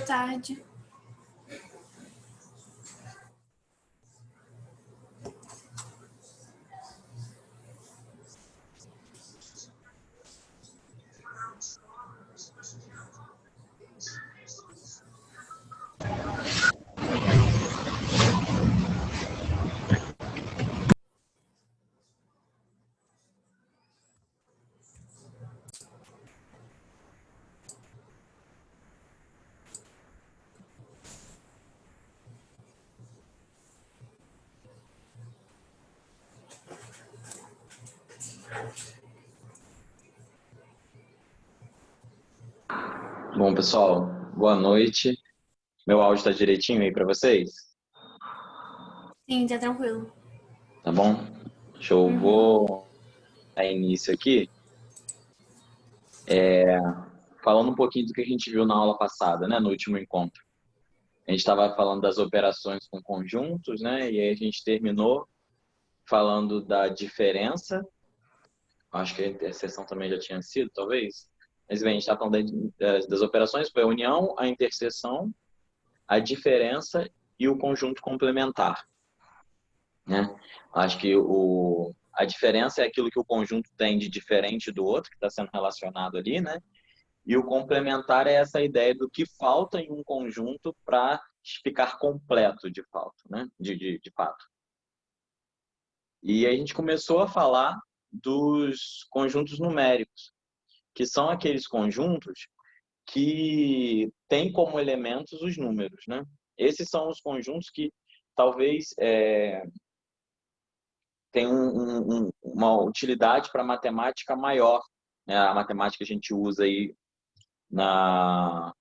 tarde. Bom, pessoal, boa noite. Meu áudio está direitinho aí para vocês? Sim, tá tranquilo. Tá bom? Show. Vou dar início aqui, falando um pouquinho do que a gente viu na aula passada, né, no último encontro. A gente estava falando das operações com conjuntos, né, e aí a gente terminou falando da diferença. Acho que a interseção também já tinha sido, talvez. Mas bem, a gente está falando das operações, foi a união, a interseção, a diferença e o conjunto complementar, né? Acho que a diferença é aquilo que o conjunto tem de diferente do outro, que está sendo relacionado ali, né? E o complementar é essa ideia do que falta em um conjunto para ficar completo de fato, né? De fato. E a gente começou a falar dos conjuntos numéricos, que são aqueles conjuntos que têm como elementos os números, né? Esses são os conjuntos que talvez tem uma utilidade para matemática maior, né? A matemática que a gente usa aí na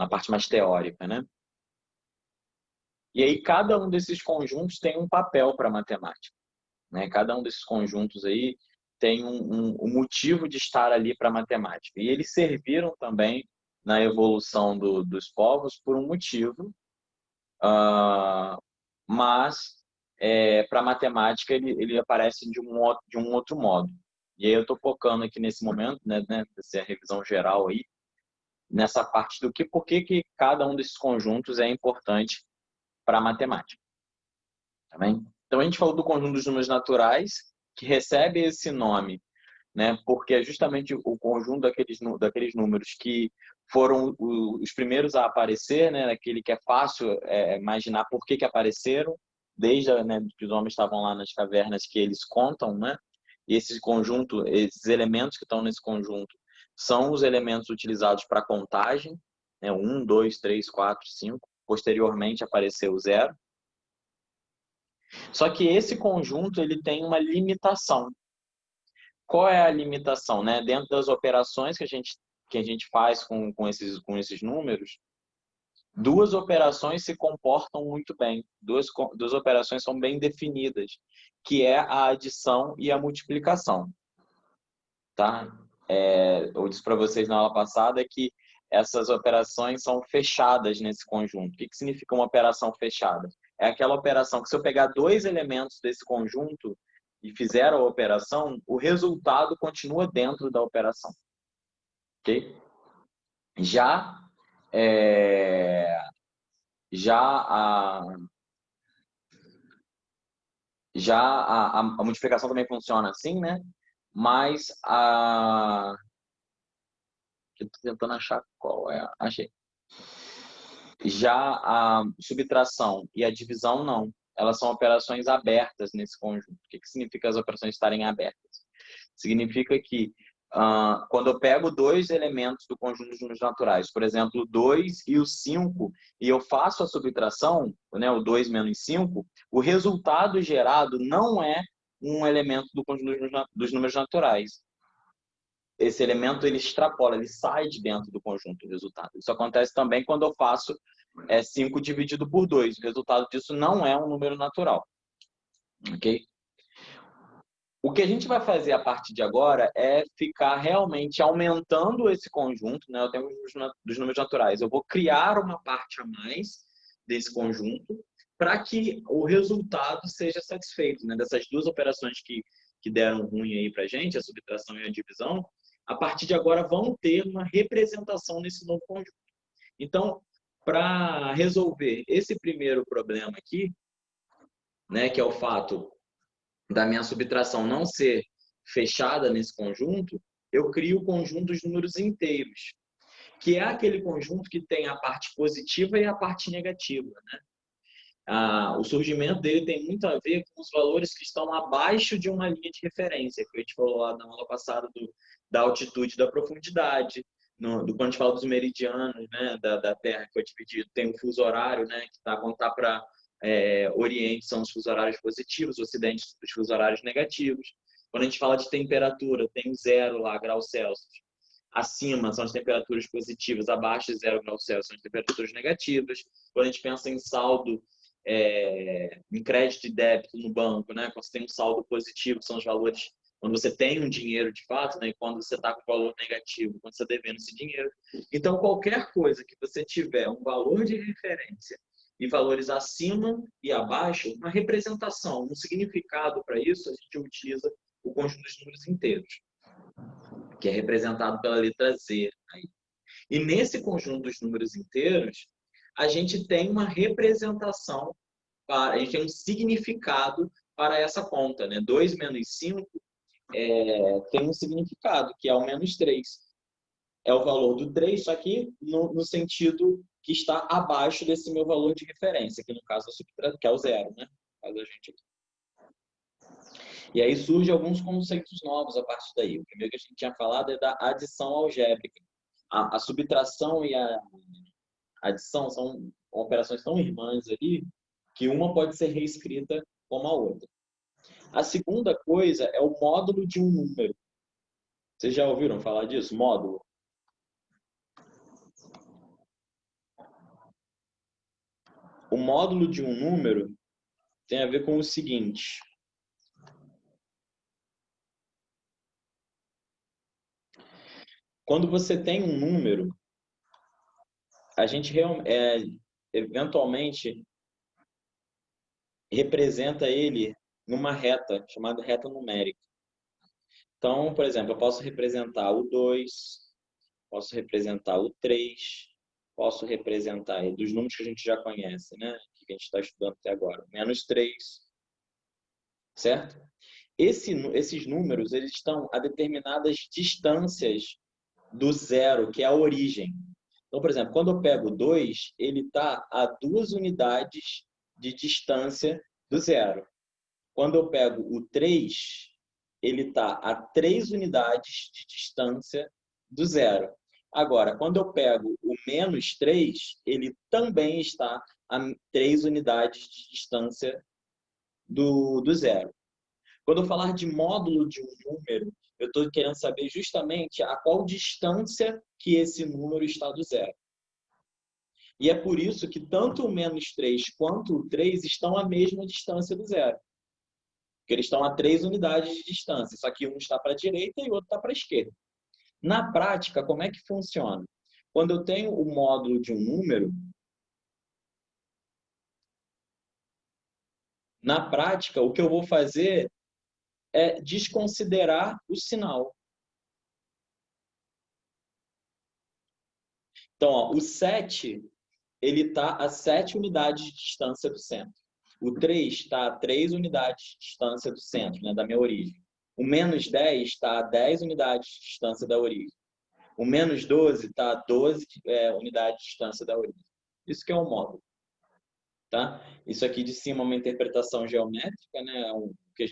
parte mais teórica, né? E aí cada um desses conjuntos tem um papel para a matemática, né? Cada um desses conjuntos aí tem um motivo de estar ali para a matemática. E eles serviram também na evolução dos povos por um motivo, mas para a matemática ele aparece de um outro modo. E aí eu estou focando aqui nesse momento, né, nessa revisão geral aí, nessa parte do por que cada um desses conjuntos é importante para a matemática. Tá bem? Então a gente falou do conjunto dos números naturais, que recebe esse nome, né, porque é justamente o conjunto daqueles números que foram os primeiros a aparecer, né, aquele que é fácil imaginar por que apareceram, desde que os homens estavam lá nas cavernas que eles contam, né? E esse conjunto, esses elementos que estão nesse conjunto, são os elementos utilizados para contagem, né? 1, 2, 3, 4, 5. Posteriormente apareceu o zero. Só que esse conjunto ele tem uma limitação. Qual é a limitação, né? Dentro das operações que a gente faz com esses números, duas operações se comportam muito bem. Duas operações são bem definidas, que é a adição e a multiplicação. Tá? Eu disse para vocês na aula passada que essas operações são fechadas nesse conjunto. O que significa uma operação fechada? É aquela operação que se eu pegar dois elementos desse conjunto e fizer a operação, o resultado continua dentro da operação. Ok? Já a multiplicação também funciona assim, né? Mas eu tô tentando achar qual é. Achei. Já a subtração e a divisão, não. Elas são operações abertas nesse conjunto. O que significa as operações estarem abertas? Significa que quando eu pego dois elementos do conjunto dos números naturais, por exemplo, o 2 e o 5, e eu faço a subtração, né, o 2 menos 5, o resultado gerado não é um elemento do conjunto dos números naturais. Esse elemento ele extrapola, ele sai de dentro do conjunto do resultado. Isso acontece também quando eu faço 5 dividido por 2. O resultado disso não é um número natural. Ok? O que a gente vai fazer a partir de agora é ficar realmente aumentando esse conjunto, né? Eu tenho dos números naturais. Eu vou criar uma parte a mais desse conjunto para que o resultado seja satisfeito, né? Dessas duas operações que deram ruim aí para a gente, a subtração e a divisão, a partir de agora vão ter uma representação nesse novo conjunto. Então, para resolver esse primeiro problema aqui, né, que é o fato da minha subtração não ser fechada nesse conjunto, eu crio o conjunto dos números inteiros, que é aquele conjunto que tem a parte positiva e a parte negativa, né? O surgimento dele tem muito a ver com os valores que estão abaixo de uma linha de referência, que a gente falou lá na aula passada da altitude e da profundidade, quando a gente fala dos meridianos, né, da Terra, que foi dividido, tem o fuso horário, né, que tá, quando está para Oriente são os fusos horários positivos, Ocidente os fusos horários negativos. Quando a gente fala de temperatura, tem o 0 lá, graus Celsius. Acima são as temperaturas positivas, abaixo de 0 graus Celsius são as temperaturas negativas. Quando a gente pensa em saldo, em crédito e débito no banco, né? Quando você tem um saldo positivo, são os valores quando você tem um dinheiro de fato, né? E quando você está com valor negativo, quando você está devendo esse dinheiro. Então, qualquer coisa que você tiver um valor de referência e valores acima e abaixo, uma representação, um significado para isso, a gente utiliza o conjunto dos números inteiros, que é representado pela letra Z. Aí. E nesse conjunto dos números inteiros, a gente tem uma representação, a gente tem um significado para essa conta. Né? 2 menos 5 tem um significado, que é o menos 3. É o valor do 3, só que no sentido que está abaixo desse meu valor de referência, que no caso que é o 0, né? No caso da gente aqui. E aí surgem alguns conceitos novos a partir daí. O primeiro que a gente tinha falado é da adição algébrica. A subtração e a adição são operações tão irmãs ali que uma pode ser reescrita como a outra. A segunda coisa é o módulo de um número. Vocês já ouviram falar disso? Módulo? O módulo de um número tem a ver com o seguinte. Quando você tem um número, a gente eventualmente representa ele numa reta, chamada reta numérica. Então, por exemplo, eu posso representar o 2, posso representar o 3, posso representar dos números que a gente já conhece, né? Que a gente está estudando até agora. Menos 3, certo? Esses números eles estão a determinadas distâncias do zero, que é a origem. Então, por exemplo, quando eu pego 2, ele está a 2 unidades de distância do zero. Quando eu pego o 3, ele está a 3 unidades de distância do zero. Agora, quando eu pego o menos 3, ele também está a 3 unidades de distância do zero. Quando eu falar de módulo de um número, eu estou querendo saber justamente a qual distância que esse número está do zero. E é por isso que tanto o menos 3 quanto o 3 estão à mesma distância do zero. Porque eles estão a 3 unidades de distância, só que um está para a direita e o outro está para a esquerda. Na prática, como é que funciona? Quando eu tenho o módulo de um número, na prática, o que eu vou fazer é desconsiderar o sinal. Então, ó, o 7 ele está a 7 unidades de distância do centro. O 3 está a 3 unidades de distância do centro, né, da minha origem. O menos 10 está a 10 unidades de distância da origem. O menos 12 está a 12 unidades de distância da origem. Isso que é um módulo. Tá? Isso aqui de cima é uma interpretação geométrica, né?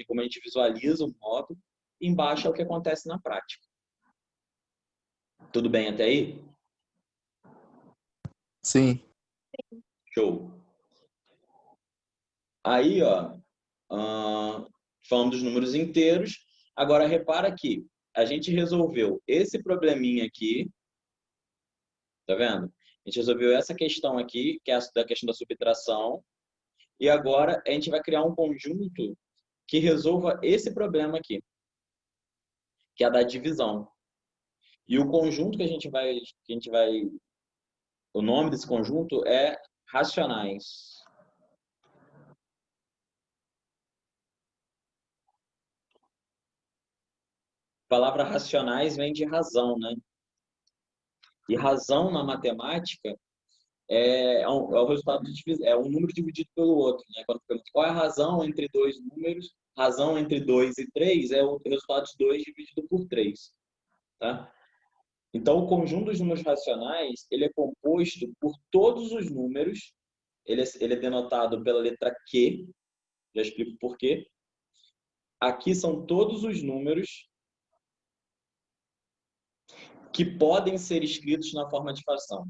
Como a gente visualiza o módulo. Embaixo é o que acontece na prática. Tudo bem até aí? Sim. Show. Aí, ó, falando dos números inteiros, agora repara que a gente resolveu esse probleminha aqui, tá vendo? A gente resolveu essa questão aqui, que é da questão da subtração, e agora a gente vai criar um conjunto que resolva esse problema aqui, que é a da divisão. E o conjunto que a gente vai, o nome desse conjunto é racionais. A palavra racionais vem de razão, né? E razão na matemática é o resultado de divisão, é um número dividido pelo outro, né? Quando pergunta qual é a razão entre dois números, razão entre 2 e 3 é o resultado de 2 dividido por 3, tá? Então, o conjunto dos números racionais, ele é composto por todos os números, ele é denotado pela letra Q, já explico por quê. Aqui são todos os números que podem ser escritos na forma de fração.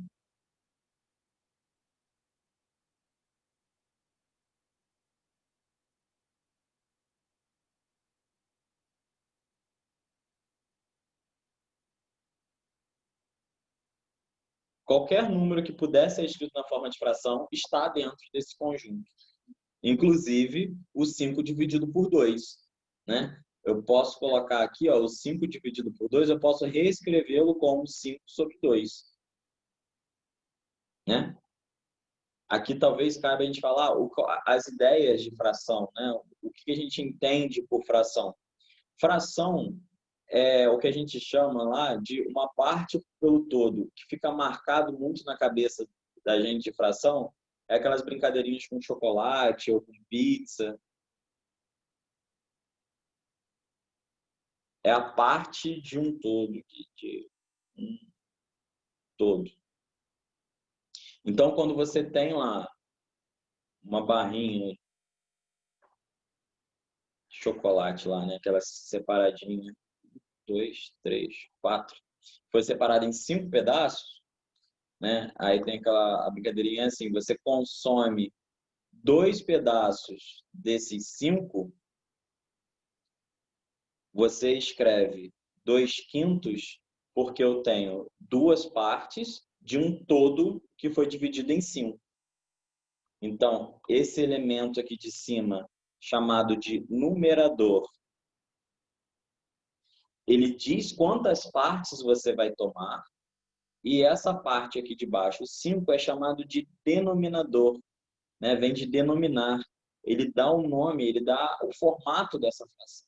Qualquer número que puder ser escrito na forma de fração está dentro desse conjunto. Inclusive, o 5 dividido por 2, né? Eu posso colocar aqui, ó, o 5 dividido por 2, eu posso reescrevê-lo como 5 sobre 2, né? Aqui talvez caiba a gente falar as ideias de fração, né? O que a gente entende por fração. Fração é o que a gente chama lá de uma parte pelo todo, que fica marcado muito na cabeça da gente de fração, é aquelas brincadeirinhas com chocolate ou com pizza. É a parte de um todo, de um todo. Então, quando você tem lá uma barrinha de chocolate lá, né? Aquela separadinha, 2, 3, 4, foi separada em 5 pedaços, né? Aí tem aquela a brincadeirinha assim, você consome 2 pedaços desses 5, você escreve 2/5, porque eu tenho 2 partes de um todo que foi dividido em 5. Então, esse elemento aqui de cima, chamado de numerador, ele diz quantas partes você vai tomar, e essa parte aqui de baixo, o 5, é chamado de denominador, né? Vem de denominar. Ele dá o nome, ele dá o formato dessa fração.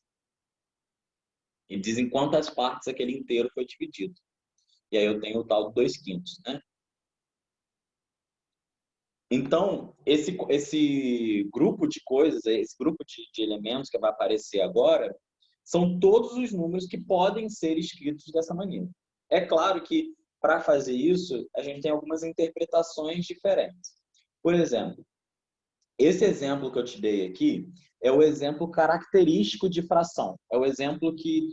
E diz em quantas partes aquele inteiro foi dividido. E aí eu tenho o tal de 2/5, né? Então, esse grupo de coisas, esse grupo de elementos que vai aparecer agora, são todos os números que podem ser escritos dessa maneira. É claro que, para fazer isso, a gente tem algumas interpretações diferentes. Por exemplo, esse exemplo que eu te dei aqui é o exemplo característico de fração. É o exemplo que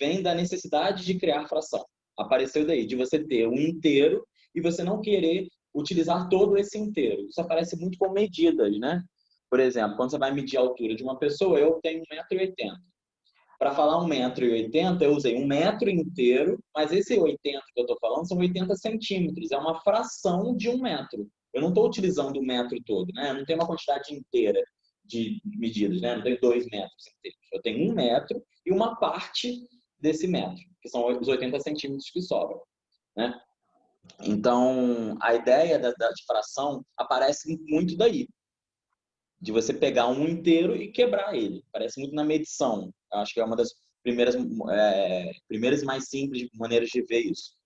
vem da necessidade de criar fração. Apareceu daí, de você ter um inteiro e você não querer utilizar todo esse inteiro. Isso aparece muito com medidas, né? Por exemplo, quando você vai medir a altura de uma pessoa, eu tenho 1,80 m. Para falar 1,80 m, eu usei 1 metro inteiro, mas esse 80 que eu estou falando são 80 centímetros. É uma fração de 1 metro. Eu não estou utilizando o metro todo, né? Eu não tenho uma quantidade inteira de medidas, né? Eu não tenho 2 metros inteiros. Eu tenho 1 metro e uma parte desse metro, que são os 80 centímetros que sobram, né? Então, a ideia da fração aparece muito daí, de você pegar um inteiro e quebrar ele. Parece muito na medição. Eu acho que é uma das primeiras e mais simples maneiras de ver isso.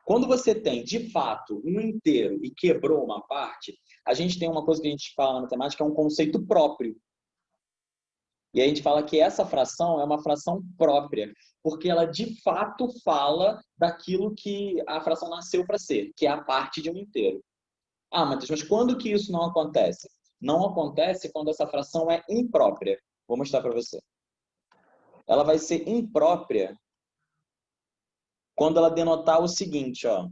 Quando você tem, de fato, um inteiro e quebrou uma parte, a gente tem uma coisa que a gente fala na matemática, é um conceito próprio. E a gente fala que essa fração é uma fração própria, porque ela, de fato, fala daquilo que a fração nasceu para ser, que é a parte de um inteiro. Ah, Matheus, mas quando que isso não acontece? Não acontece quando essa fração é imprópria. Vou mostrar para você. Ela vai ser imprópria quando ela denotar o seguinte, ó.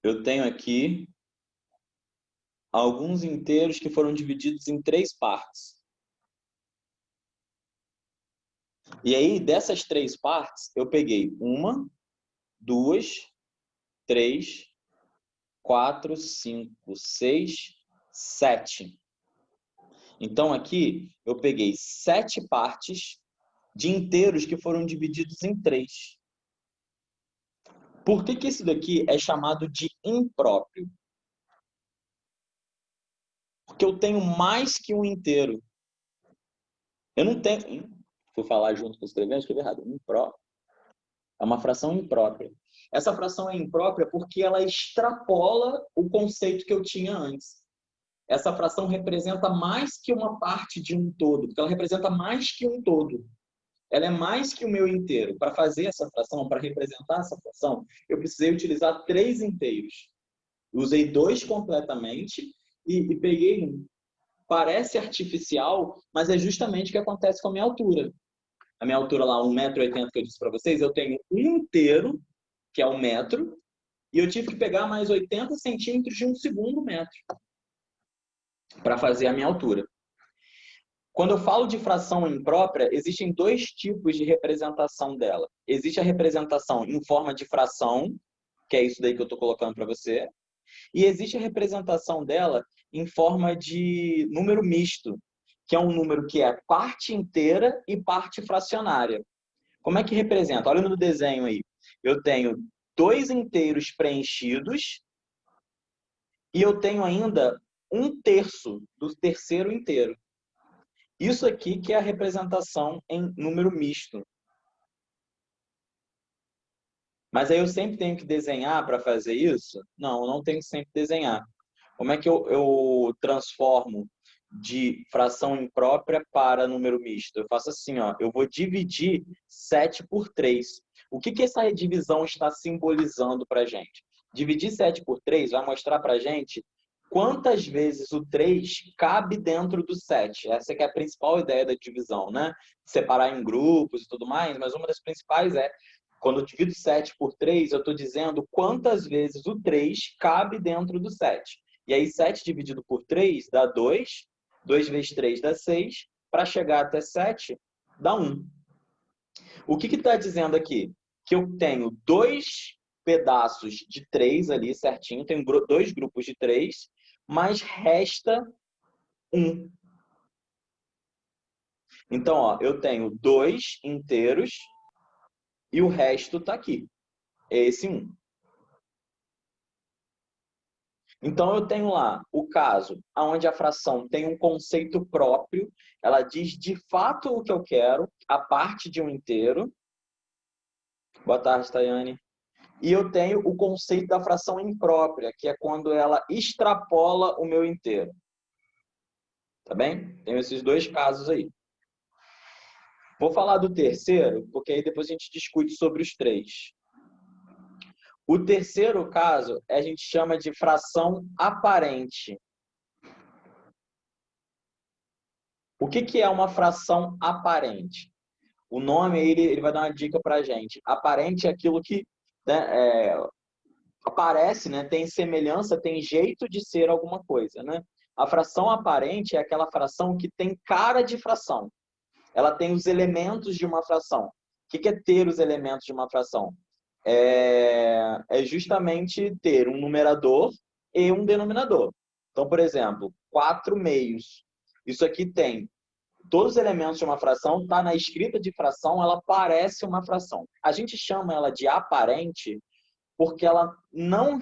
Eu tenho aqui alguns inteiros que foram divididos em 3 partes. E aí, dessas 3 partes, eu peguei 1, 2, 3, 4, 5, 6, 7. Então, aqui, eu peguei 7 partes de inteiros que foram divididos em 3. Por que isso daqui é chamado de impróprio? Porque eu tenho mais que um inteiro. Eu não tenho... fui falar junto com escrever, eu escrevi errado. Imprópria. É uma fração imprópria. Essa fração é imprópria porque ela extrapola o conceito que eu tinha antes. Essa fração representa mais que uma parte de um todo, porque ela representa mais que um todo. Ela é mais que o meu inteiro. Para fazer essa fração, para representar essa fração, eu precisei utilizar 3 inteiros. Usei 2 completamente e peguei um. Parece artificial, mas é justamente o que acontece com a minha altura. A minha altura lá, 1,80 m que eu disse para vocês, eu tenho um inteiro, que é 1 metro, e eu tive que pegar mais 80 centímetros de um segundo metro para fazer a minha altura. Quando eu falo de fração imprópria, existem 2 tipos de representação dela. Existe a representação em forma de fração, que é isso daí que eu estou colocando para você, e existe a representação dela em forma de número misto, que é um número que é parte inteira e parte fracionária. Como é que representa? Olha no desenho aí. Eu tenho 2 inteiros preenchidos e eu tenho ainda 1/3 do terceiro inteiro. Isso aqui que é a representação em número misto. Mas aí eu sempre tenho que desenhar para fazer isso? Não, eu não tenho que sempre desenhar. Como é que eu transformo de fração imprópria para número misto? Eu faço assim, ó, eu vou dividir 7 por 3. O que essa divisão está simbolizando para a gente? Dividir 7 por 3 vai mostrar para a gente quantas vezes o 3 cabe dentro do 7. Essa que é a principal ideia da divisão, né? Separar em grupos e tudo mais, mas uma das principais é, quando eu divido 7 por 3, eu estou dizendo quantas vezes o 3 cabe dentro do 7. E aí 7 dividido por 3 dá 2, 2 vezes 3 dá 6, para chegar até 7 dá 1. O que está dizendo aqui? Que eu tenho 2 pedaços de 3 ali certinho, tenho 2 grupos de 3, mas resta 1. Então, ó, eu tenho 2 inteiros e o resto está aqui. É esse 1. Então, eu tenho lá o caso onde a fração tem um conceito próprio, ela diz de fato o que eu quero, a parte de um inteiro. Boa tarde, Tayane. E eu tenho o conceito da fração imprópria, que é quando ela extrapola o meu inteiro. Tá bem? Tenho esses 2 casos aí. Vou falar do terceiro, porque aí depois a gente discute sobre os 3. O terceiro caso a gente chama de fração aparente. O que é uma fração aparente? O nome ele vai dar uma dica para a gente. Aparente é aquilo que, né, aparece, né, tem semelhança, tem jeito de ser alguma coisa. Né? A fração aparente é aquela fração que tem cara de fração. Ela tem os elementos de uma fração. O que é ter os elementos de uma fração? É justamente ter um numerador e um denominador. Então, por exemplo, 4/2. Isso aqui tem todos os elementos de uma fração, está na escrita de fração, ela parece uma fração. A gente chama ela de aparente porque ela não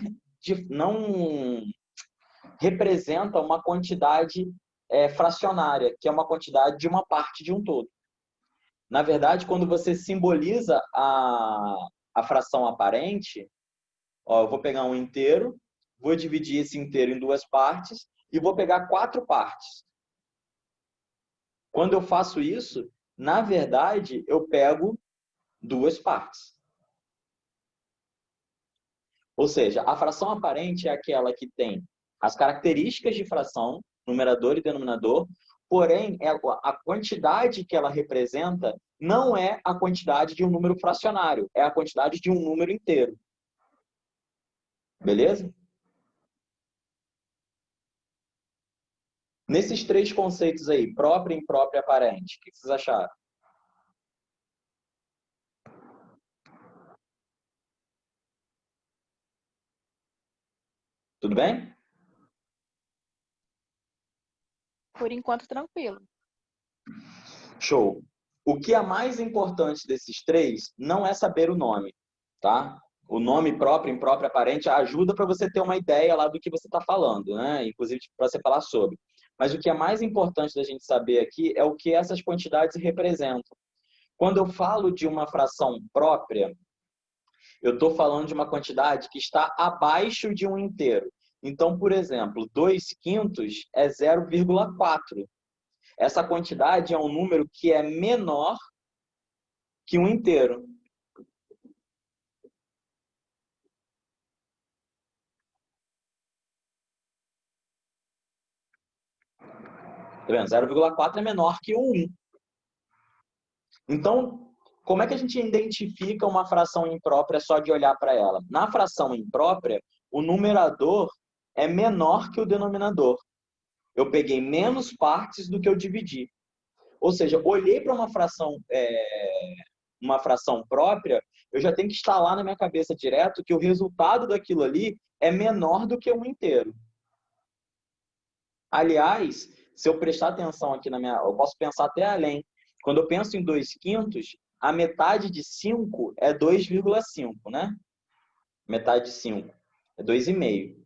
representa uma quantidade fracionária, que é uma quantidade de uma parte de um todo. Na verdade, quando você simboliza a fração aparente, ó, eu vou pegar um inteiro, vou dividir esse inteiro em 2 partes e vou pegar 4 partes. Quando eu faço isso, na verdade, eu pego 2 partes. Ou seja, a fração aparente é aquela que tem as características de fração, numerador e denominador, porém, a quantidade que ela representa não é a quantidade de um número fracionário, é a quantidade de um número inteiro. Beleza? Nesses 3 conceitos aí, própria, imprópria e aparente, o que vocês acharam? Tudo bem? Por enquanto, tranquilo. Show. O que é mais importante desses 3 não é saber o nome, tá? O nome próprio, impróprio, aparente ajuda para você ter uma ideia lá do que você está falando, né? Inclusive para você falar sobre. Mas o que é mais importante da gente saber aqui é o que essas quantidades representam. Quando eu falo de uma fração própria, eu estou falando de uma quantidade que está abaixo de um inteiro. Então, por exemplo, 2/5 é 0,4. Essa quantidade é um número que é menor que um inteiro. Tá vendo? 0,4 é menor que o 1. Então, como é que a gente identifica uma fração imprópria só de olhar para ela? Na fração imprópria, o numerador é menor que o denominador. Eu peguei menos partes do que eu dividi. Ou seja, olhei para uma fração própria, eu já tenho que instalar na minha cabeça direto que o resultado daquilo ali é menor do que um inteiro. Aliás, se eu prestar atenção aqui eu posso pensar até além. Quando eu penso em 2/5, a metade de 5 é 2,5, né? Metade de 5 é 2,5.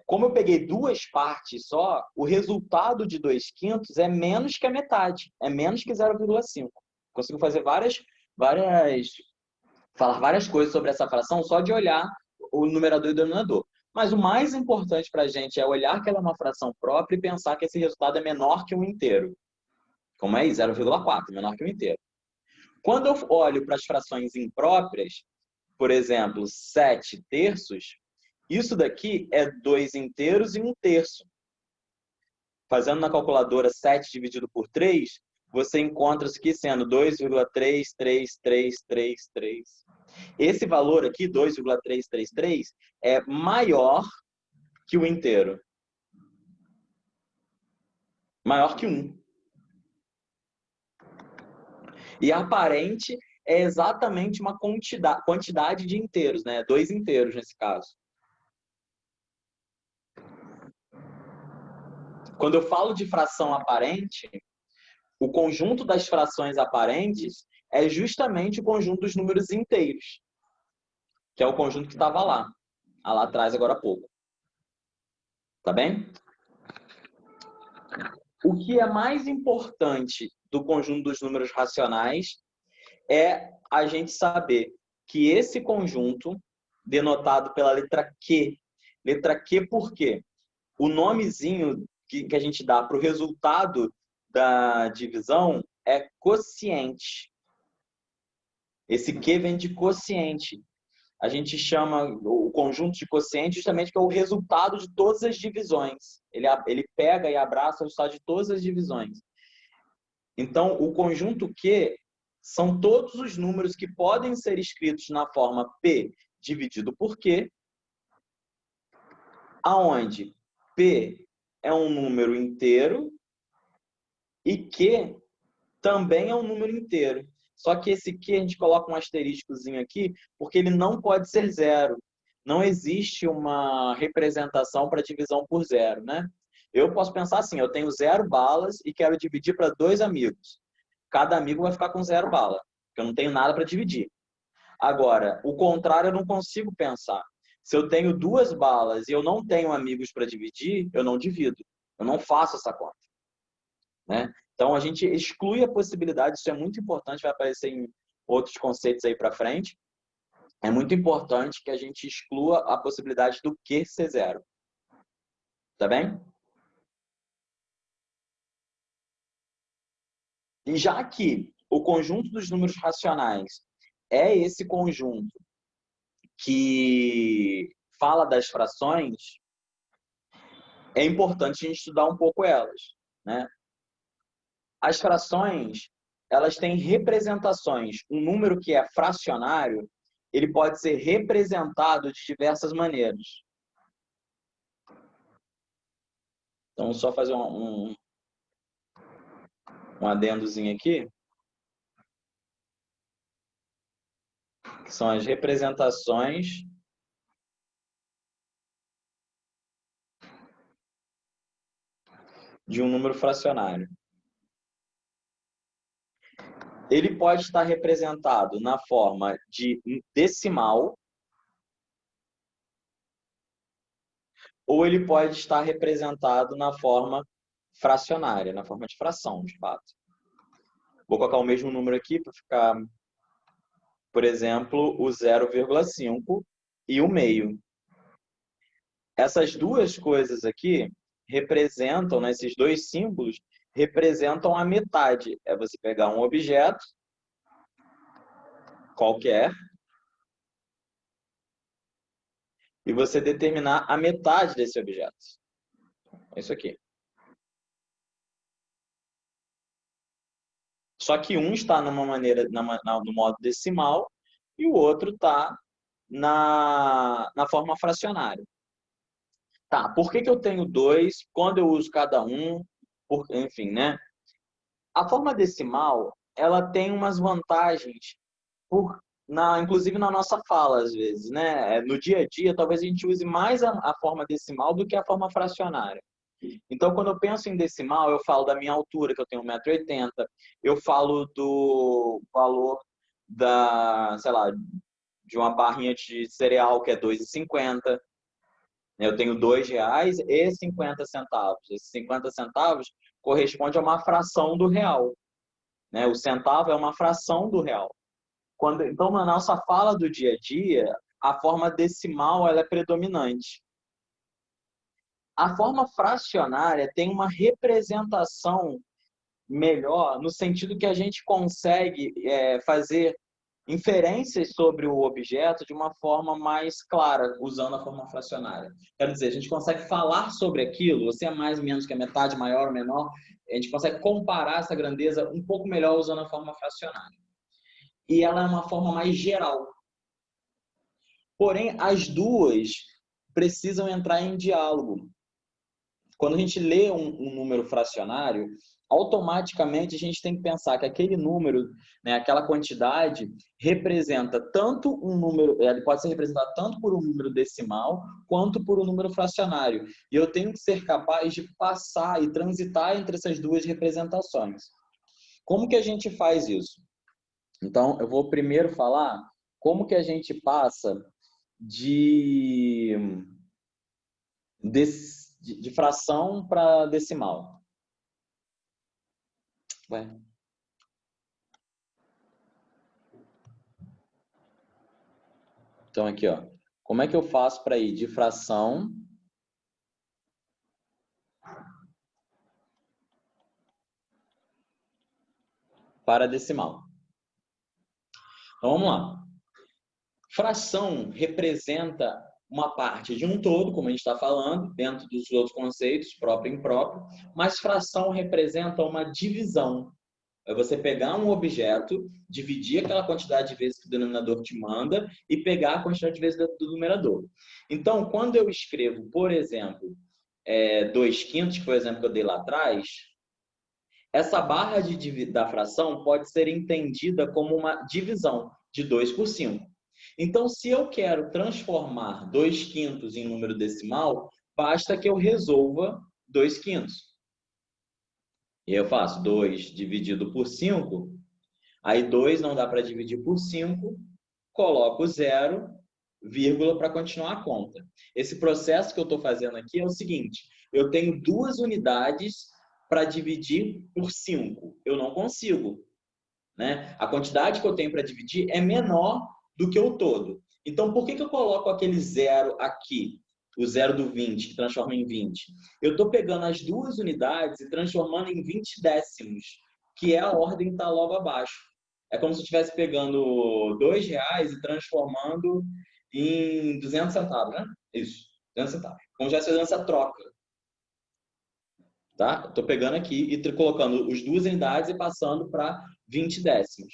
Como eu peguei duas partes só, o resultado de 2/5 é menos que a metade, é menos que 0,5. Consigo fazer falar várias coisas sobre essa fração só de olhar o numerador e o denominador. Mas o mais importante para a gente é olhar que ela é uma fração própria e pensar que esse resultado é menor que um inteiro. Como é isso? 0,4, menor que um inteiro. Quando eu olho para as frações impróprias, por exemplo, 7/3, isso daqui é 2 inteiros e 1/3. Fazendo na calculadora 7 dividido por 3, você encontra isso aqui sendo 2,33333. Esse valor aqui, 2,333, é maior que o inteiro. Maior que 1. E a aparente é exatamente uma quantidade de inteiros, né? 2 inteiros nesse caso. Quando eu falo de fração aparente, o conjunto das frações aparentes é justamente o conjunto dos números inteiros, que é o conjunto que estava lá atrás, agora há pouco. Tá bem? O que é mais importante do conjunto dos números racionais é a gente saber que esse conjunto, denotado pela letra Q por quê? O nomezinho que a gente dá para o resultado da divisão é quociente. Esse Q vem de quociente. A gente chama o conjunto de quociente justamente que é o resultado de todas as divisões. Ele pega e abraça o resultado de todas as divisões. Então, o conjunto Q são todos os números que podem ser escritos na forma P dividido por Q, aonde P é um número inteiro e Q também é um número inteiro. Só que esse Q a gente coloca um asteriscozinho aqui, porque ele não pode ser zero. Não existe uma representação para divisão por zero, né? Eu posso pensar assim, eu tenho 0 balas e quero dividir para 2 amigos. Cada amigo vai ficar com 0 bala, porque eu não tenho nada para dividir. Agora, o contrário eu não consigo pensar. Se eu tenho 2 balas e eu não tenho amigos para dividir, eu não divido. Eu não faço essa conta, né? Então, a gente exclui a possibilidade, isso é muito importante, vai aparecer em outros conceitos aí para frente. É muito importante que a gente exclua a possibilidade do Q ser zero. Tá bem? E já que o conjunto dos números racionais é esse conjunto que fala das frações, é importante a gente estudar um pouco elas, né? As frações, elas têm representações. Um número que é fracionário, ele pode ser representado de diversas maneiras. Então, só fazer um adendozinho aqui, que são as representações de um número fracionário. Ele pode estar representado na forma de decimal, ou ele pode estar representado na forma fracionária, na forma de fração, de fato. Vou colocar o mesmo número aqui para ficar, por exemplo, o 0,5 e o meio. Essas duas coisas aqui representam, né, esses dois símbolos, representam a metade. É você pegar um objeto qualquer e você determinar a metade desse objeto. É isso aqui. Só que um está numa maneira, no modo decimal e o outro está na forma fracionária. Tá, por que eu tenho dois? Quando eu uso cada um? Enfim, né? A forma decimal, ela tem umas vantagens, inclusive na nossa fala, às vezes, né? No dia a dia, talvez a gente use mais a forma decimal do que a forma fracionária. Então, quando eu penso em decimal, eu falo da minha altura, que eu tenho 1,80 m, eu falo do valor sei lá, de uma barrinha de cereal, que é 2,50. Eu tenho R$2,50. Esses 50 centavos corresponde a uma fração do real, né? O centavo é uma fração do real. Então, na nossa fala do dia a dia, a forma decimal ela é predominante. A forma fracionária tem uma representação melhor, no sentido que a gente consegue fazer inferências sobre o objeto de uma forma mais clara, usando a forma fracionária. Quer dizer, a gente consegue falar sobre aquilo, você é mais ou menos que a metade, maior ou menor, a gente consegue comparar essa grandeza um pouco melhor usando a forma fracionária. E ela é uma forma mais geral. Porém, as duas precisam entrar em diálogo. Quando a gente lê um número fracionário, automaticamente a gente tem que pensar que aquele número, né, aquela quantidade, representa tanto um número, ele pode ser representado tanto por um número decimal, quanto por um número fracionário. E eu tenho que ser capaz de passar e transitar entre essas duas representações. Como que a gente faz isso? Então, eu vou primeiro falar como que a gente passa de fração para decimal. Ué. Então, aqui, ó. Como é que eu faço para ir de fração para decimal? Então, vamos lá. Fração representa uma parte de um todo, como a gente está falando, dentro dos outros conceitos, próprio e impróprio, mas fração representa uma divisão. É você pegar um objeto, dividir aquela quantidade de vezes que o denominador te manda e pegar a quantidade de vezes do numerador. Então, quando eu escrevo, por exemplo, 2/5, que foi o exemplo que eu dei lá atrás, essa barra da fração pode ser entendida como uma divisão de 2 por 5. Então, se eu quero transformar 2/5 em número decimal, basta que eu resolva 2/5. E aí eu faço 2 dividido por 5, aí 2 não dá para dividir por 5, coloco 0, vírgula para continuar a conta. Esse processo que eu estou fazendo aqui é o seguinte, eu tenho duas unidades para dividir por 5. Eu não consigo, né? A quantidade que eu tenho para dividir é menor do que o todo. Então, por que eu coloco aquele 0 aqui? O 0 do 20, que transforma em 20. Eu estou pegando as duas unidades e transformando em 20 décimos, que é a ordem que está logo abaixo. É como se eu estivesse pegando R$2 e transformando em 200 centavos, né? Isso, 200 centavos. Como já fazendo essa troca. Tá? Estou pegando aqui e colocando as duas unidades e passando para 20 décimos.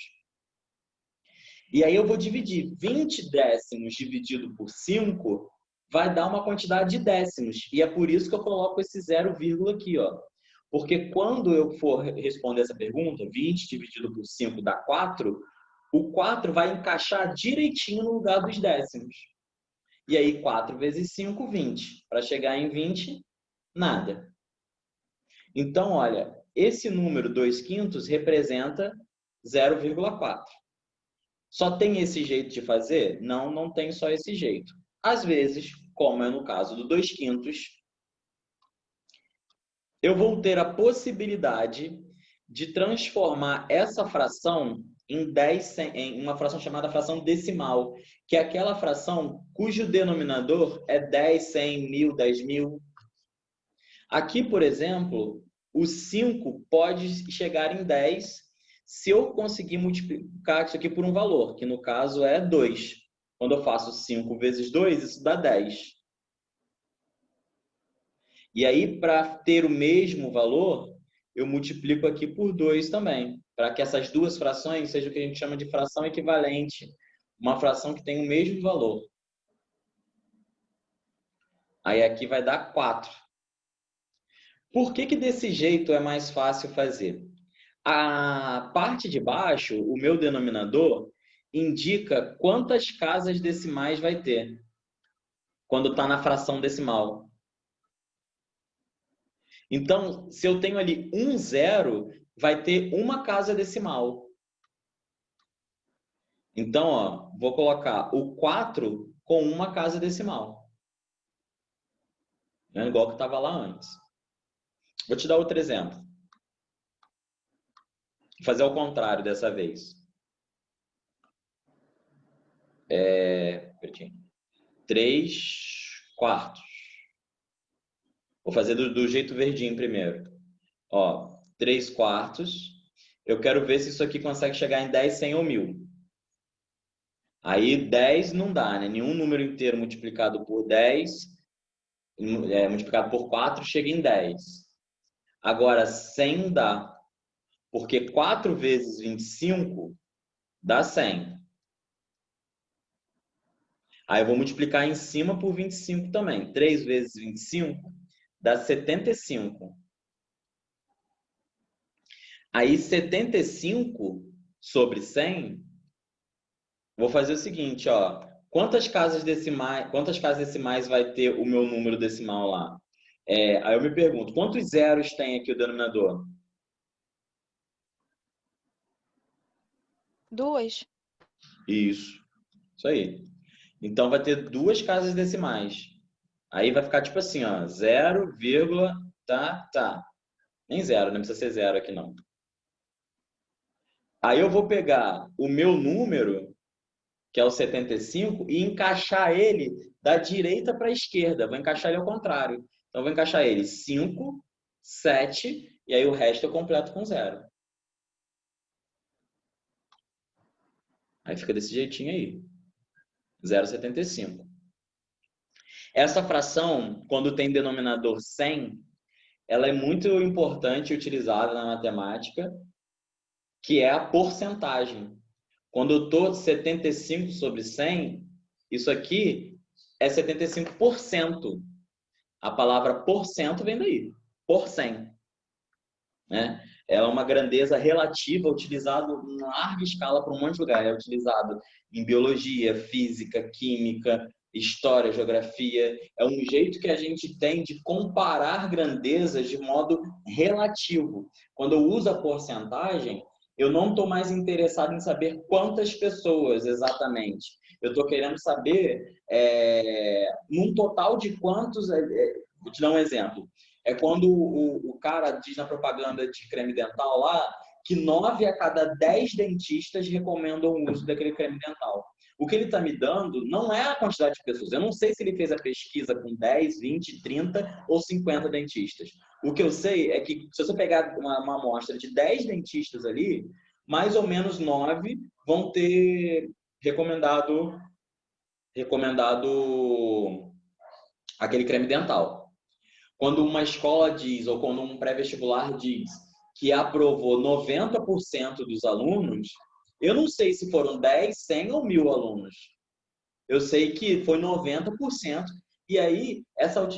E aí eu vou dividir 20 décimos dividido por 5 vai dar uma quantidade de décimos. E é por isso que eu coloco esse 0, aqui, ó. Porque quando eu for responder essa pergunta, 20 dividido por 5 dá 4, o 4 vai encaixar direitinho no lugar dos décimos. E aí 4 vezes 5, 20. Para chegar em 20, nada. Então, olha, esse número 2/5 representa 0,4. Só tem esse jeito de fazer? Não, não tem só esse jeito. Às vezes, como é no caso do 2/5, eu vou ter a possibilidade de transformar essa fração em uma fração chamada fração decimal, que é aquela fração cujo denominador é 10, 100, 1000, 10.000. Aqui, por exemplo, o 5 pode chegar em 10 se eu conseguir multiplicar isso aqui por um valor, que no caso é 2. Quando eu faço 5 vezes 2, isso dá 10. E aí, para ter o mesmo valor, eu multiplico aqui por 2 também, para que essas duas frações sejam o que a gente chama de fração equivalente, uma fração que tem o mesmo valor. Aí aqui vai dar 4. Por que desse jeito é mais fácil fazer? A parte de baixo, o meu denominador, indica quantas casas decimais vai ter quando está na fração decimal. Então, se eu tenho ali 1 zero, vai ter uma casa decimal. Então, ó, vou colocar o 4 com uma casa decimal. Igual que estava lá antes. Vou te dar outro exemplo. Vou fazer ao contrário dessa vez. 3 quartos. Vou fazer do jeito verdinho primeiro. Ó, 3 quartos. Eu quero ver se isso aqui consegue chegar em 10, 100 ou 1000. Aí 10 não dá, né? Nenhum número inteiro multiplicado por 10, multiplicado por 4, chega em 10. Agora, 100 dá. Porque 4 vezes 25 dá 100. Aí eu vou multiplicar em cima por 25 também. 3 vezes 25 dá 75. Aí 75 sobre 100, vou fazer o seguinte, ó. Quantas casas decimais vai ter o meu número decimal lá? Aí eu me pergunto, quantos zeros tem aqui o denominador? 2. Isso aí. Então vai ter 2 casas decimais. Aí vai ficar tipo assim, ó, 0, tá. Nem 0, não precisa ser 0 aqui não. Aí eu vou pegar o meu número, que é o 75, e encaixar ele da direita para a esquerda. Vou encaixar ele ao contrário. Então, vou encaixar ele 5, 7, e aí o resto eu completo com 0. Aí fica desse jeitinho aí. 0,75. Essa fração, quando tem denominador 100, ela é muito importante e utilizada na matemática, que é a porcentagem. Quando eu estou 75 sobre 100, isso aqui é 75%. A palavra porcento vem daí, por 100. Né? Ela é uma grandeza relativa utilizada em larga escala para um monte de lugar. É utilizado em biologia, física, química, história, geografia. É um jeito que a gente tem de comparar grandezas de modo relativo. Quando eu uso a porcentagem, eu não estou mais interessado em saber quantas pessoas exatamente. Eu estou querendo saber num total de quantos. Vou te dar um exemplo. É quando o cara diz na propaganda de creme dental lá que 9 a cada 10 dentistas recomendam o uso daquele creme dental. O que ele está me dando não é a quantidade de pessoas. Eu não sei se ele fez a pesquisa com 10, 20, 30 ou 50 dentistas. O que eu sei é que se você pegar uma amostra de 10 dentistas ali, mais ou menos 9 vão ter recomendado aquele creme dental. Quando uma escola diz, ou quando um pré-vestibular diz que aprovou 90% dos alunos, eu não sei se foram 10, 100 ou 1000 alunos. Eu sei que foi 90%. E aí, essa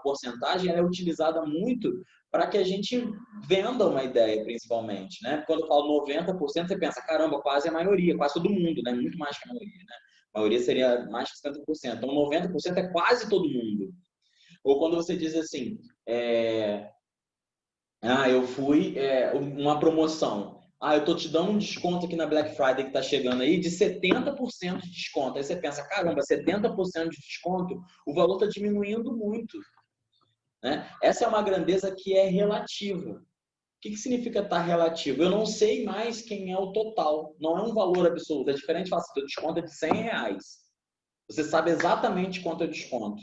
porcentagem é utilizada muito para que a gente venda uma ideia, principalmente. Né? Quando eu falo 90%, você pensa, caramba, quase a maioria, quase todo mundo, né? Muito mais que a maioria. Né? A maioria seria mais que 50%. Então, 90% é quase todo mundo. Ou quando você diz assim, eu fui uma promoção. Eu tô te dando um desconto aqui na Black Friday que tá chegando aí de 70% de desconto. Aí você pensa, caramba, 70% de desconto, o valor tá diminuindo muito. Né? Essa é uma grandeza que é relativa. que significa estar relativo? Eu não sei mais quem é o total. Não é um valor absoluto. É diferente, falar assim, o desconto é de R$100. Você sabe exatamente quanto é o desconto.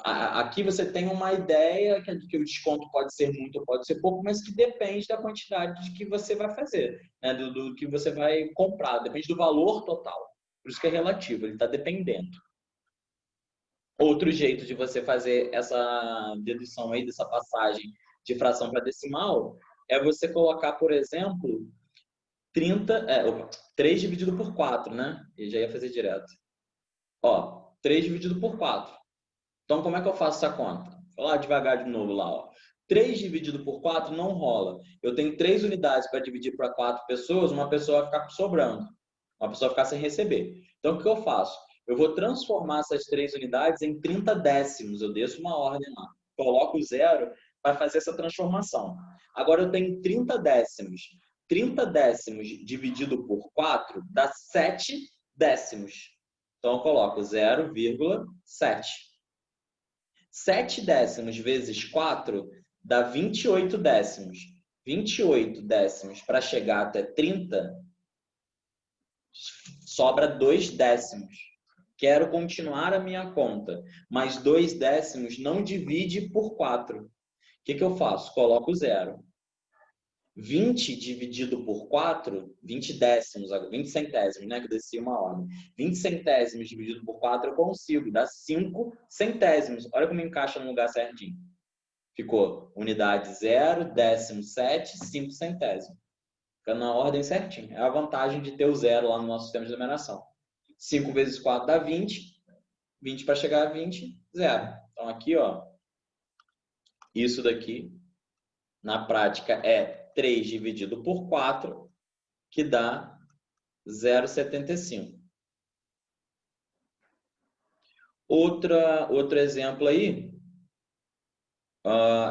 Aqui você tem uma ideia que o desconto pode ser muito ou pode ser pouco, mas que depende da quantidade de que você vai fazer, né? do que você vai comprar. Depende do valor total. Por isso que é relativo, ele está dependendo. Outro jeito de você fazer essa dedução aí, dessa passagem de fração para decimal, é você colocar, por exemplo, 3 dividido por 4, né? Eu já ia fazer direto. Ó, 3 dividido por 4. Então, como é que eu faço essa conta? Vou lá devagar de novo lá, ó. 3 dividido por 4 não rola. Eu tenho 3 unidades para dividir para 4 pessoas, uma pessoa vai ficar sobrando. Uma pessoa vai ficar sem receber. Então, o que eu faço? Eu vou transformar essas 3 unidades em 30 décimos. Eu desço uma ordem lá. Coloco o zero para fazer essa transformação. Agora, eu tenho 30 décimos. 30 décimos dividido por 4 dá 7 décimos. Então, eu coloco 0,7. 7 décimos vezes 4 dá 28 décimos. 28 décimos para chegar até 30, sobra 2 décimos. Quero continuar a minha conta, mas 2 décimos não divide por 4. O que eu faço? Coloco zero. 20 dividido por 4, 20 décimos, 20 centésimos, né? Que eu desci uma ordem. 20 centésimos dividido por 4 eu consigo, dá 5 centésimos. Olha como encaixa no lugar certinho. Ficou unidade 0, décimo 7, 5 centésimos. Fica na ordem certinho. É a vantagem de ter o zero lá no nosso sistema de numeração. 5 vezes 4 dá 20. 20 para chegar a 20, zero. Então aqui, ó, isso daqui, na prática, é 3 dividido por 4, que dá 0,75. Outro exemplo aí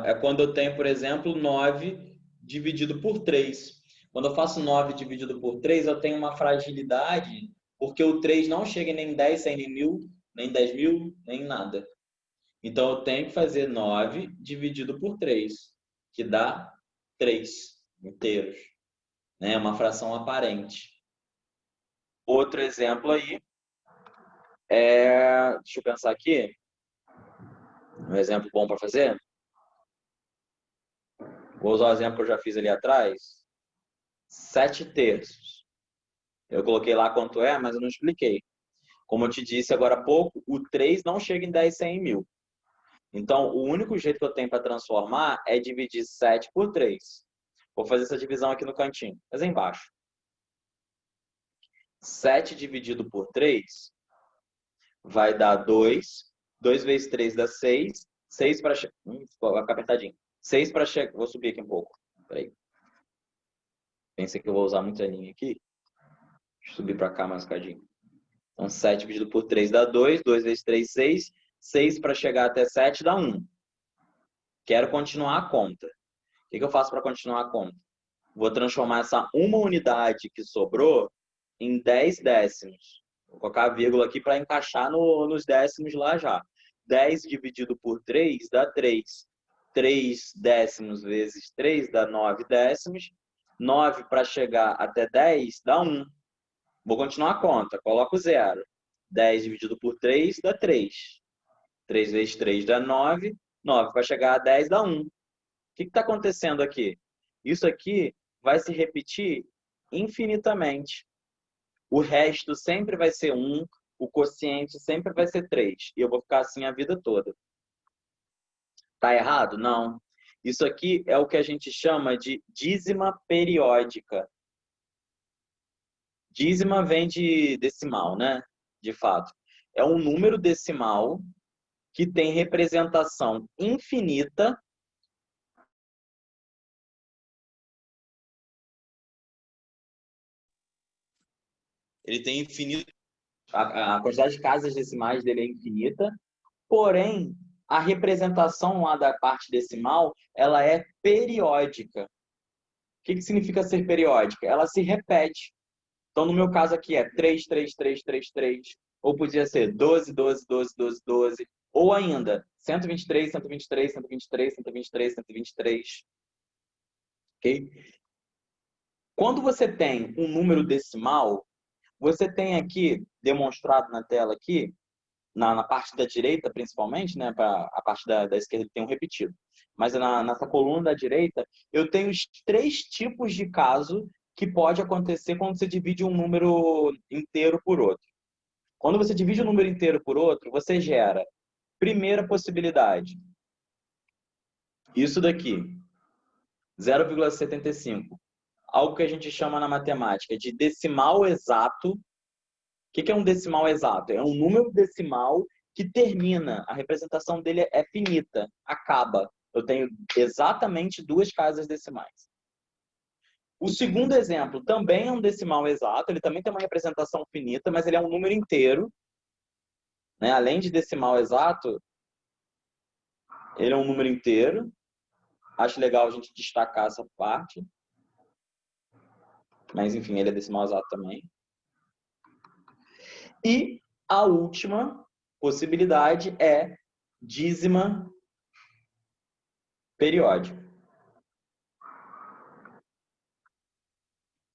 é quando eu tenho, por exemplo, 9 dividido por 3. Quando eu faço 9 dividido por 3, eu tenho uma fragilidade, porque o 3 não chega em nem 10, nem mil, nem 10 mil, nem nada. Então, eu tenho que fazer 9 dividido por 3, que dá 3 inteiros. Né? Uma fração aparente. Outro exemplo aí deixa eu pensar aqui, um exemplo bom para fazer. Vou usar o exemplo que eu já fiz ali atrás. 7 terços. Eu coloquei lá quanto é, mas eu não expliquei. Como eu te disse agora há pouco, o 3 não chega em 10, 100 mil. Então, o único jeito que eu tenho para transformar é dividir 7 por 3. Vou fazer essa divisão aqui no cantinho, mas é embaixo. 7 dividido por 3 vai dar 2. 2 vezes 3 dá 6. 6 para... Ficou apertadinho. 6 para chegar... Vou subir aqui um pouco. Peraí. Pensei que eu vou usar muita linha aqui. Deixa eu subir para cá mais um bocadinho. Então, 7 dividido por 3 dá 2. 2 vezes 3, 6. 6 para chegar até 7 dá 1. Quero continuar a conta. O que eu faço para continuar a conta? Vou transformar essa uma unidade que sobrou em 10 décimos. Vou colocar a vírgula aqui para encaixar nos décimos lá já. 10 dividido por 3 dá 3. 3 décimos vezes 3 dá 9 décimos. 9 para chegar até 10 dá 1. Vou continuar a conta. Coloco 0. 10 dividido por 3 dá 3. 3 vezes 3 dá 9. 9 para chegar a 10 dá 1. O que está acontecendo aqui? Isso aqui vai se repetir infinitamente. O resto sempre vai ser 1, o quociente sempre vai ser 3. E eu vou ficar assim a vida toda. Tá errado? Não. Isso aqui é o que a gente chama de dízima periódica. Dízima vem de decimal, né? De fato. É um número decimal que tem representação infinita. Ele tem infinito. A quantidade de casas decimais dele é infinita, porém, a representação lá da parte decimal, ela é periódica. O que significa ser periódica? Ela se repete. Então, no meu caso aqui é 3, 3, 3, 3, 3. Ou podia ser 12, 12, 12, 12, 12. Ou ainda 123, 123, 123, 123, 123. ok? Quando você tem um número decimal, você tem aqui, demonstrado na tela aqui, na parte da direita principalmente, né? A parte da esquerda tem um repetido. Mas nessa coluna da direita, eu tenho os 3 tipos de caso que pode acontecer quando você divide um número inteiro por outro. Quando você divide um número inteiro por outro, você gera, primeira possibilidade, isso daqui, 0,75. Algo que a gente chama na matemática de decimal exato. O que é um decimal exato? É um número decimal que termina, a representação dele é finita, acaba. Eu tenho exatamente 2 casas decimais. O segundo exemplo também é um decimal exato, ele também tem uma representação finita, mas ele é um número inteiro, né? Além de decimal exato, ele é um número inteiro. Acho legal a gente destacar essa parte. Mas, enfim, ele é decimal exato também. E a última possibilidade é dízima periódica.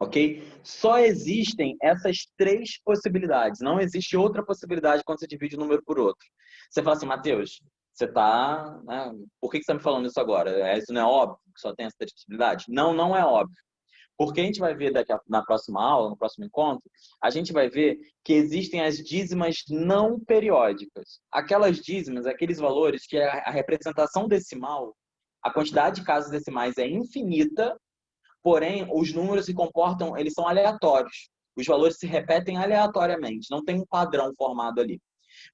Ok? Só existem essas 3 possibilidades. Não existe outra possibilidade quando você divide um número por outro. Você fala assim, Matheus, você está... Né? Por que você está me falando isso agora? Isso não é óbvio que só tem essa 3 possibilidades? Não, não é óbvio. Porque a gente vai ver na próxima aula, no próximo encontro, a gente vai ver que existem as dízimas não periódicas. Aquelas dízimas, aqueles valores que a representação decimal, a quantidade de casas decimais é infinita, porém os números se comportam, eles são aleatórios. Os valores se repetem aleatoriamente, não tem um padrão formado ali.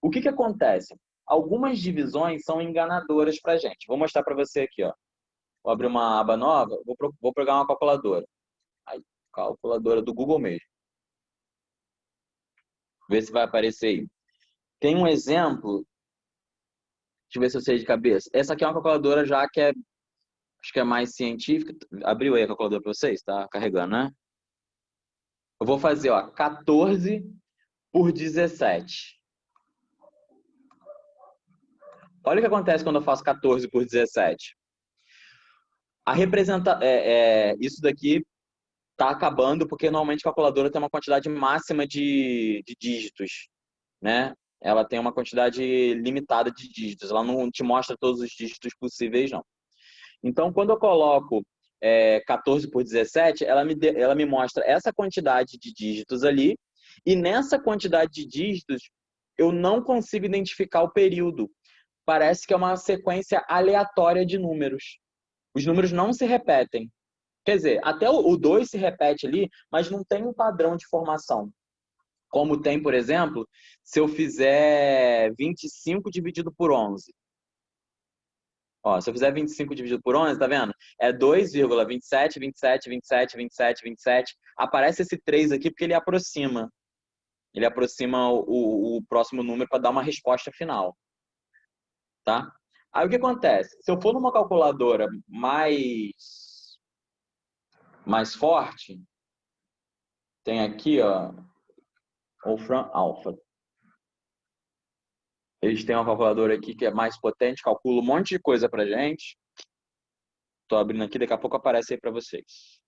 O que acontece? Algumas divisões são enganadoras para a gente. Vou mostrar para você aqui, ó. Vou abrir uma aba nova, vou pegar uma calculadora. Calculadora do Google mesmo. Vê se vai aparecer aí. Tem um exemplo. Deixa eu ver se eu sei de cabeça. Essa aqui é uma calculadora já que acho que é mais científica. Abriu aí a calculadora para vocês? Tá carregando, né? Eu vou fazer, ó, 14 por 17. Olha o que acontece quando eu faço 14 por 17. Isso daqui tá acabando porque normalmente a calculadora tem uma quantidade máxima de dígitos, né? Ela tem uma quantidade limitada de dígitos. Ela não te mostra todos os dígitos possíveis, não. Então, quando eu coloco 14 por 17, ela me mostra essa quantidade de dígitos ali. E nessa quantidade de dígitos, eu não consigo identificar o período. Parece que é uma sequência aleatória de números. Os números não se repetem. Quer dizer, até o 2 se repete ali, mas não tem um padrão de formação. Como tem, por exemplo, se eu fizer 25 dividido por 11. Ó, se eu fizer 25 dividido por 11, tá vendo? É 2,27, 27, 27, 27, 27. Aparece esse 3 aqui porque ele aproxima. Ele aproxima o próximo número para dar uma resposta final. Tá? Aí o que acontece? Se eu for numa calculadora mais forte, tem aqui, ó, Wolfram Alpha. Eles têm uma calculadora aqui que é mais potente, calcula um monte de coisa pra gente. Estou abrindo aqui, daqui a pouco aparece aí para vocês.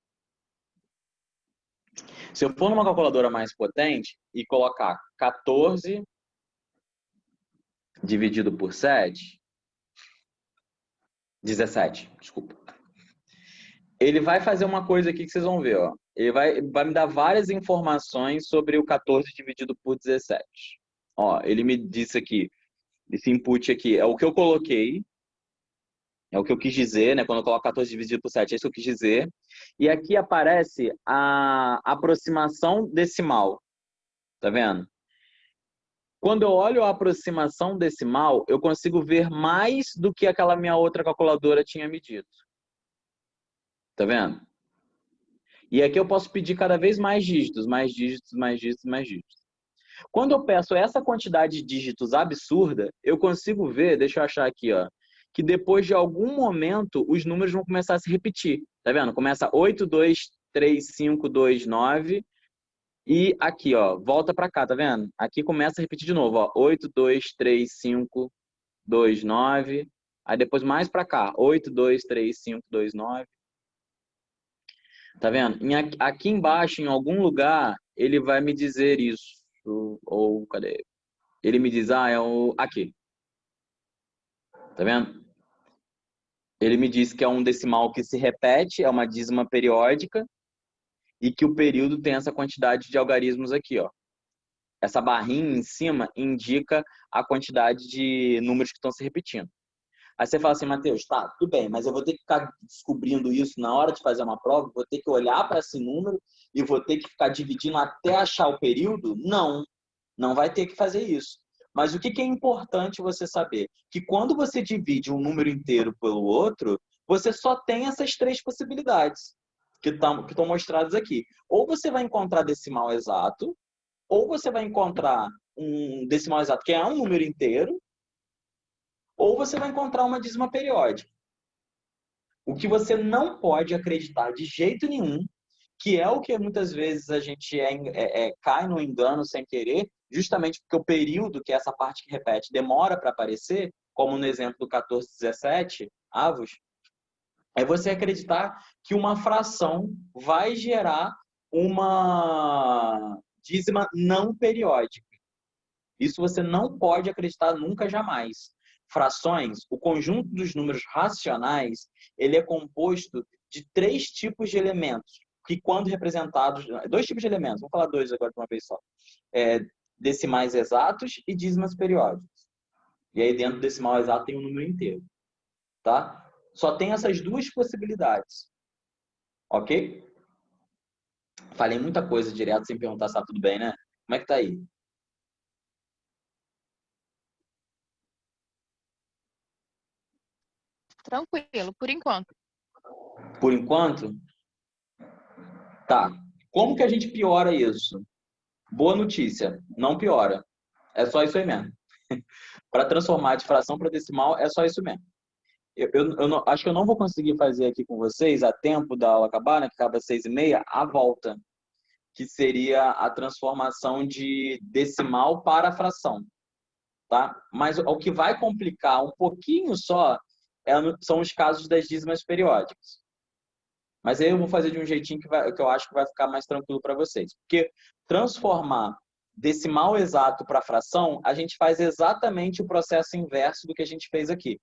Se eu for numa calculadora mais potente e colocar 14 dividido por 7, 17, desculpa. Ele vai fazer uma coisa aqui que vocês vão ver, ó. Ele vai me dar várias informações sobre o 14 dividido por 17. Ó, ele me disse aqui, esse input aqui é o que eu coloquei, é o que eu quis dizer, né? Quando eu coloco 14 dividido por 7, é isso que eu quis dizer. E aqui aparece a aproximação decimal. Tá vendo? Quando eu olho a aproximação decimal, eu consigo ver mais do que aquela minha outra calculadora tinha medido. Tá vendo? E aqui eu posso pedir cada vez mais dígitos, mais dígitos, mais dígitos, mais dígitos. Quando eu peço essa quantidade de dígitos absurda, eu consigo ver, deixa eu achar aqui, ó, que depois de algum momento os números vão começar a se repetir. Tá vendo? Começa 8, 2, 3, 5, 2, 9. E aqui, ó, volta para cá, tá vendo? Aqui começa a repetir de novo, ó, 8, 2, 3, 5, 2, 9. Aí depois mais para cá, 8, 2, 3, 5, 2, 9. Tá vendo? Aqui embaixo, em algum lugar, ele vai me dizer isso. Ou cadê? Ele me diz, é o aqui. Tá vendo? Ele me diz que é um decimal que se repete, é uma dízima periódica, e que o período tem essa quantidade de algarismos aqui, ó. Essa barrinha em cima indica a quantidade de números que estão se repetindo. Aí você fala assim, Matheus, tá, tudo bem, mas eu vou ter que ficar descobrindo isso na hora de fazer uma prova, vou ter que olhar para esse número e vou ter que ficar dividindo até achar o período? Não, não vai ter que fazer isso. Mas o que é importante você saber? Que quando você divide um número inteiro pelo outro, você só tem essas três possibilidades que estão mostradas aqui. Ou você vai encontrar decimal exato, ou você vai encontrar um decimal exato que é um número inteiro, ou você vai encontrar uma dízima periódica. O que você não pode acreditar de jeito nenhum, que é o que muitas vezes a gente cai no engano sem querer, justamente porque o período, que é essa parte que repete, demora para aparecer, como no exemplo do 1417 avos, é você acreditar que uma fração vai gerar uma dízima não periódica. Isso você não pode acreditar nunca, jamais. Frações, o conjunto dos números racionais, ele é composto de três tipos de elementos, que quando representados... Dois tipos de elementos, vou falar dois agora de uma vez só. Decimais exatos e dízimas periódicas. E aí dentro do decimal exato tem um número inteiro. Tá? Só tem essas duas possibilidades. Ok? Falei muita coisa direto sem perguntar se tá tudo bem, né? Como é que tá aí? Tranquilo, por enquanto. Por enquanto? Tá. Como que a gente piora isso? Boa notícia, não piora. É só isso aí mesmo. Para transformar de fração para decimal, é só isso mesmo. Acho que eu não vou conseguir fazer aqui com vocês, a tempo da aula acabar, né, que acaba às 6h30, a volta, que seria a transformação de decimal para fração. Tá? Mas o que vai complicar um pouquinho só são os casos das dízimas periódicas. Mas aí eu vou fazer de um jeitinho que eu acho que vai ficar mais tranquilo para vocês. Porque transformar decimal exato para fração, a gente faz exatamente o processo inverso do que a gente fez aqui.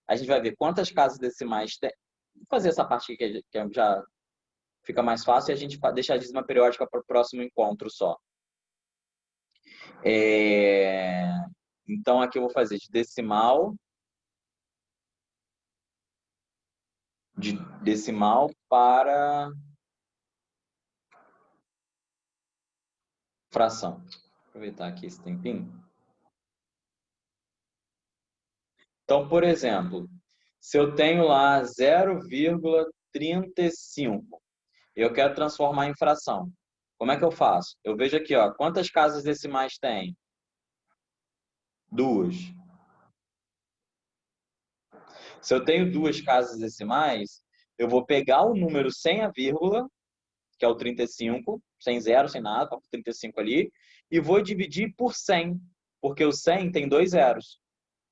A gente vai ver quantas casas decimais tem. Vou fazer essa parte aqui que já fica mais fácil e a gente deixa a dízima periódica para o próximo encontro só. Então aqui eu vou fazer de decimal para fração. Vou aproveitar aqui esse tempinho. Então, por exemplo, se eu tenho lá 0,35, eu quero transformar em fração. Como é que eu faço? Eu vejo aqui, ó, quantas casas decimais tem? 2. Se eu tenho 2 casas decimais, eu vou pegar o número sem a vírgula, que é o 35, sem zero, sem nada, coloco 35 ali, e vou dividir por 100, porque o 100 tem 2 zeros.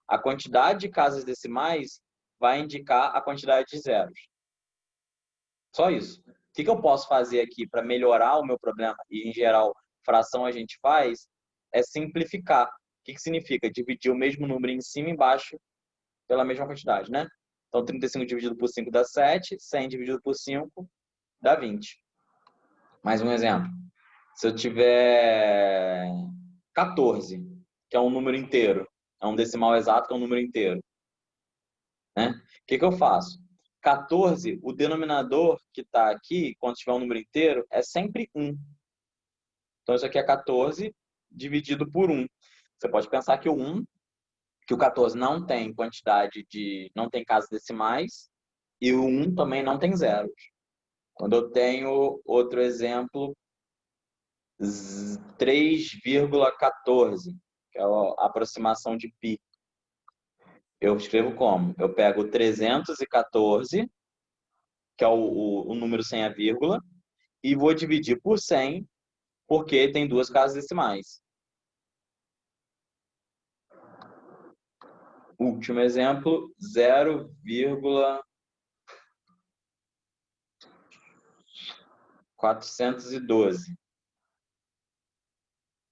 A quantidade de casas decimais vai indicar a quantidade de zeros. Só isso. O que eu posso fazer aqui para melhorar o meu problema, e em geral, fração a gente faz, é simplificar. O que significa? Dividir o mesmo número em cima e embaixo pela mesma quantidade, né? Então, 35 dividido por 5 dá 7, 100 dividido por 5 dá 20. Mais um exemplo. Se eu tiver 14, que é um número inteiro, é um decimal exato que é um número inteiro, né? O que eu faço? 14, o denominador que está aqui, quando tiver um número inteiro, é sempre 1. Então, isso aqui é 14 dividido por 1. Você pode pensar que que o 14 não tem não tem casas decimais, e o 1 também não tem zeros. Quando eu tenho outro exemplo, 3,14, que é a aproximação de π. Eu escrevo como? Eu pego 314, que é o número sem a vírgula, e vou dividir por 100, porque tem 2 casas decimais. Último exemplo, 0, 412.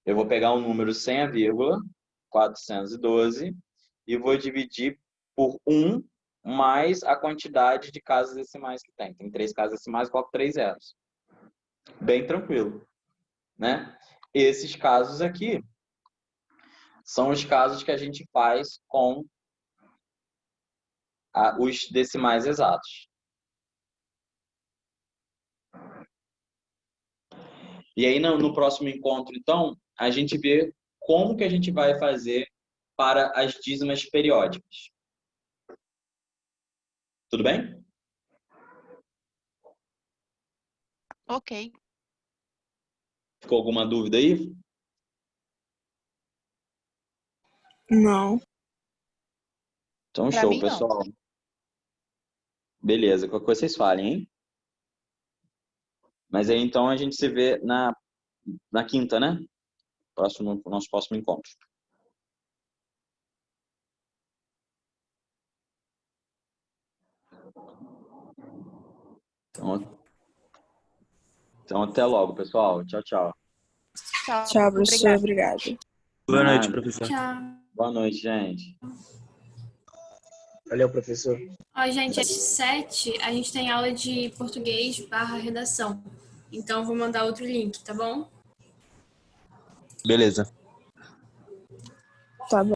Eu vou pegar um número sem a vírgula, 412, e vou dividir por 1 mais a quantidade de casas decimais que tem. Tem 3 casas decimais, coloco 3 zeros. Bem tranquilo, né? Esses casos aqui são os casos que a gente faz com os decimais exatos. E aí, no próximo encontro, então, a gente vê como que a gente vai fazer para as dízimas periódicas. Tudo bem? Ok. Ficou alguma dúvida aí? Não. Então, Pra show, mim, não. pessoal. Beleza, qualquer coisa vocês falem, hein? Mas aí, então, a gente se vê na quinta, né? Nosso próximo encontro. Então, até logo, pessoal. Tchau, tchau. Tchau, professor. Obrigada. Obrigado. Boa noite, Nada. professor. Tchau. Boa noite, gente. Valeu, professor. Ó, gente, às 7 a gente tem aula de português/redação. Então, vou mandar outro link, tá bom? Beleza. Tá bom.